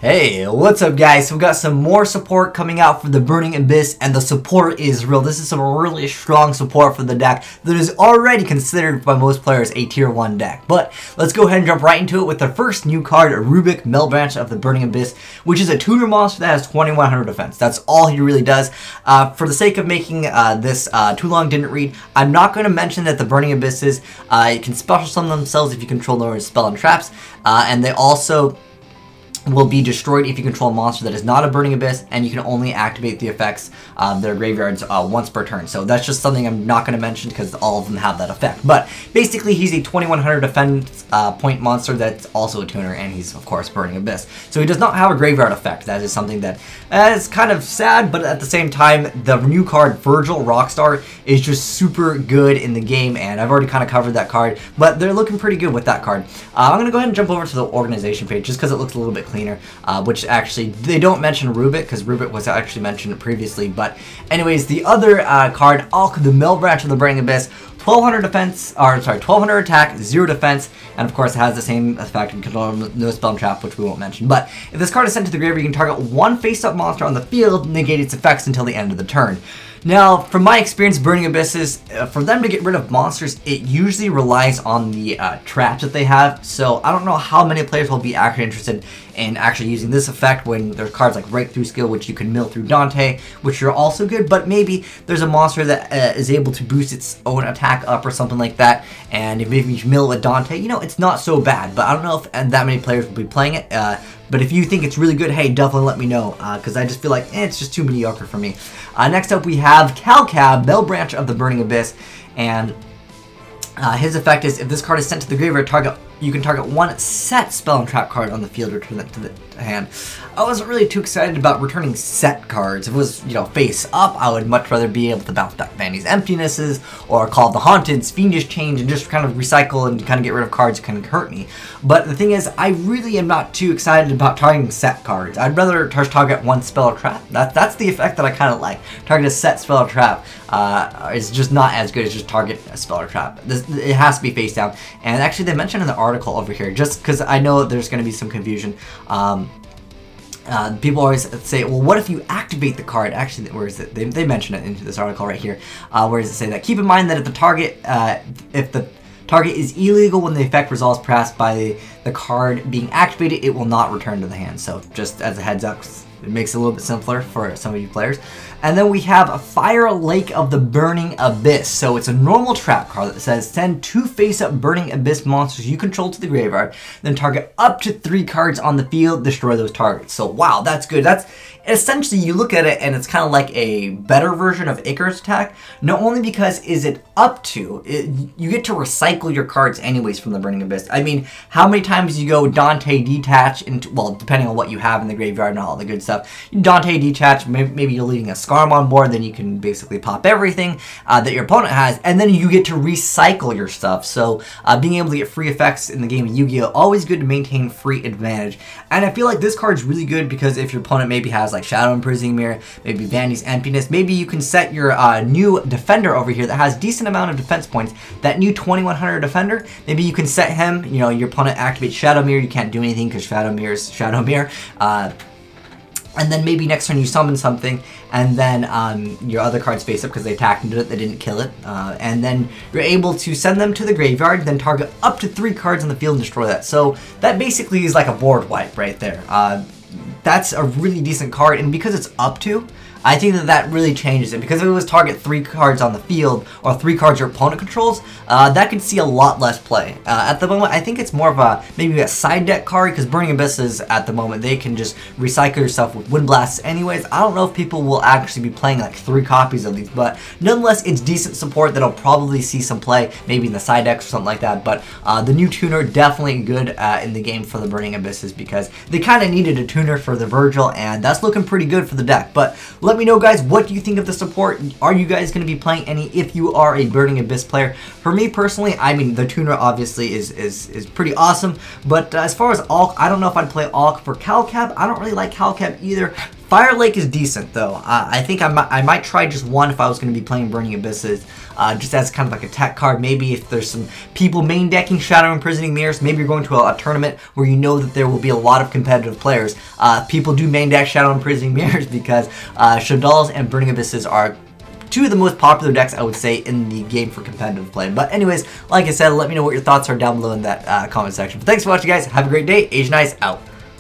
Hey, what's up guys? So we've got some more support coming out for the Burning Abyss, and the support is real. This is some really strong support for the deck that is already considered by most players a tier 1 deck. But let's go ahead and jump right into it with the first new card, Rubik Melbranch of the Burning Abyss, which is a tuner monster that has 2100 defense. That's all he really does. For the sake of making this too long didn't read, I'm not going to mention that the Burning Abysses can special summon themselves if you control their spell and traps, and they also will be destroyed if you control a monster that is not a Burning Abyss, and you can only activate the effects of their graveyards once per turn. So that's just something I'm not going to mention because all of them have that effect. But basically, he's a 2100 defense point monster that's also a tuner, and he's, of course, Burning Abyss. So he does not have a graveyard effect. That is something that is kind of sad, but at the same time, the new card, Virgil Rockstar, is just super good in the game, and I've already kind of covered that card, but they're looking pretty good with that card. I'm going to go ahead and jump over to the organization page just because it looks a little bit cleaner, which actually, they don't mention Rubik, because Rubik was actually mentioned previously, but anyways, the other card, the Melbranch of the Burning Abyss, 1200 defense, or sorry, 1200 attack, 0 defense, and of course it has the same effect and control no spell and trap, which we won't mention. But if this card is sent to the graveyard, you can target one face-up monster on the field, negate its effects until the end of the turn. Now, from my experience, Burning Abysses, for them to get rid of monsters, it usually relies on the traps that they have. So I don't know how many players will be actually interested in actually using this effect when there's cards like Breakthrough Skill, which you can mill through Dante, which are also good. But maybe there's a monster that is able to boost its own attack up or something like that. And if maybe you mill with Dante, you know, it's not so bad. But I don't know if that many players will be playing it. But if you think it's really good, hey, definitely let me know, because I just feel like it's just too mediocre for me. Next up, we have Calcab, Melbranch of the Burning Abyss, and his effect is if this card is sent to the graveyard, you can target one set spell and trap card on the field, return it to the hand. I wasn't really too excited about returning set cards. If it was, you know, face up, I would much rather be able to bounce back Vandy's Emptinesses or Call of the Haunted's Fiendish Change and just kind of recycle and kind of get rid of cards that can hurt me. But the thing is, I really am not too excited about targeting set cards. I'd rather target one spell or trap. That's the effect that I kind of like. Target a set spell or trap is just not as good as just target a spell or trap. It has to be face down. And actually, they mentioned in the article over here, just because I know there's going to be some confusion. People always say, well, what if you activate the card? Actually, where is it? They mention it into this article right here. Where does it say that? Keep in mind that if the target is illegal when the effect resolves passed by the card being activated, it will not return to the hand. So just as a heads up, it makes it a little bit simpler for some of you players. And then we have a Fire Lake of the Burning Abyss. So it's a normal trap card that says send 2 face-up Burning Abyss monsters you control to the graveyard, then target up to 3 cards on the field, destroy those targets. So wow, that's good. That's essentially, you look at it and it's kind of like a better version of Icarus attack. Not only because is it up to, you get to recycle your cards anyways from the Burning Abyss. I mean, how many times you go Dante detach into, well, depending on what you have in the graveyard and all the good stuff, you Dante detach, maybe you're leading a Scarm on board, then you can basically pop everything that your opponent has, and then you get to recycle your stuff. So being able to get free effects in the game of Yu-Gi-Oh! Always good to maintain free advantage. And I feel like this card's really good because if your opponent maybe has like Shadow Imprisoning Mirror, maybe Vandy's Emptiness, maybe you can set your new defender over here that has decent amount of defense points, that new 2100 defender, maybe you can set him, you know, your opponent activates Shadow Mirror, you can't do anything because Shadow Mirror is Shadow Mirror, and then maybe next turn you summon something, and then your other cards face up because they attacked into it, they didn't kill it, and then you're able to send them to the graveyard, then target up to 3 cards on the field and destroy that. So that basically is like a board wipe right there. That's a really decent card, and because it's up to, I think that really changes it, because if it was target 3 cards on the field, or 3 cards your opponent controls, that could see a lot less play. At the moment, I think it's more of a, maybe a side deck card, because Burning Abysses, at the moment, they can just recycle yourself with Wind Blasts anyways. I don't know if people will actually be playing like 3 copies of these, but nonetheless, it's decent support that'll probably see some play, maybe in the side decks or something like that, but the new tuner, definitely good in the game for the Burning Abysses, because they kind of needed a tuner for the Virgil, and that's looking pretty good for the deck. But let me know, guys, what do you think of the support? Are you guys going to be playing any if you are a Burning Abyss player? For me personally, I mean, the tuner obviously is pretty awesome, but as far as Alk, I don't know if I'd play Alk for Calcab. I don't really like Calcab either. Fire Lake is decent though. I think I might try just one if I was going to be playing Burning Abysses, just as kind of like a tech card. Maybe if there's some people main decking Shadow Imprisoning Mirrors, maybe you're going to a tournament where you know that there will be a lot of competitive players. People do main deck Shadow Imprisoning Mirrors because Shaddoll's and Burning Abysses are two of the most popular decks, I would say, in the game for competitive play. But anyways, like I said, let me know what your thoughts are down below in that comment section. But thanks for watching, guys. Have a great day. Azneyes out.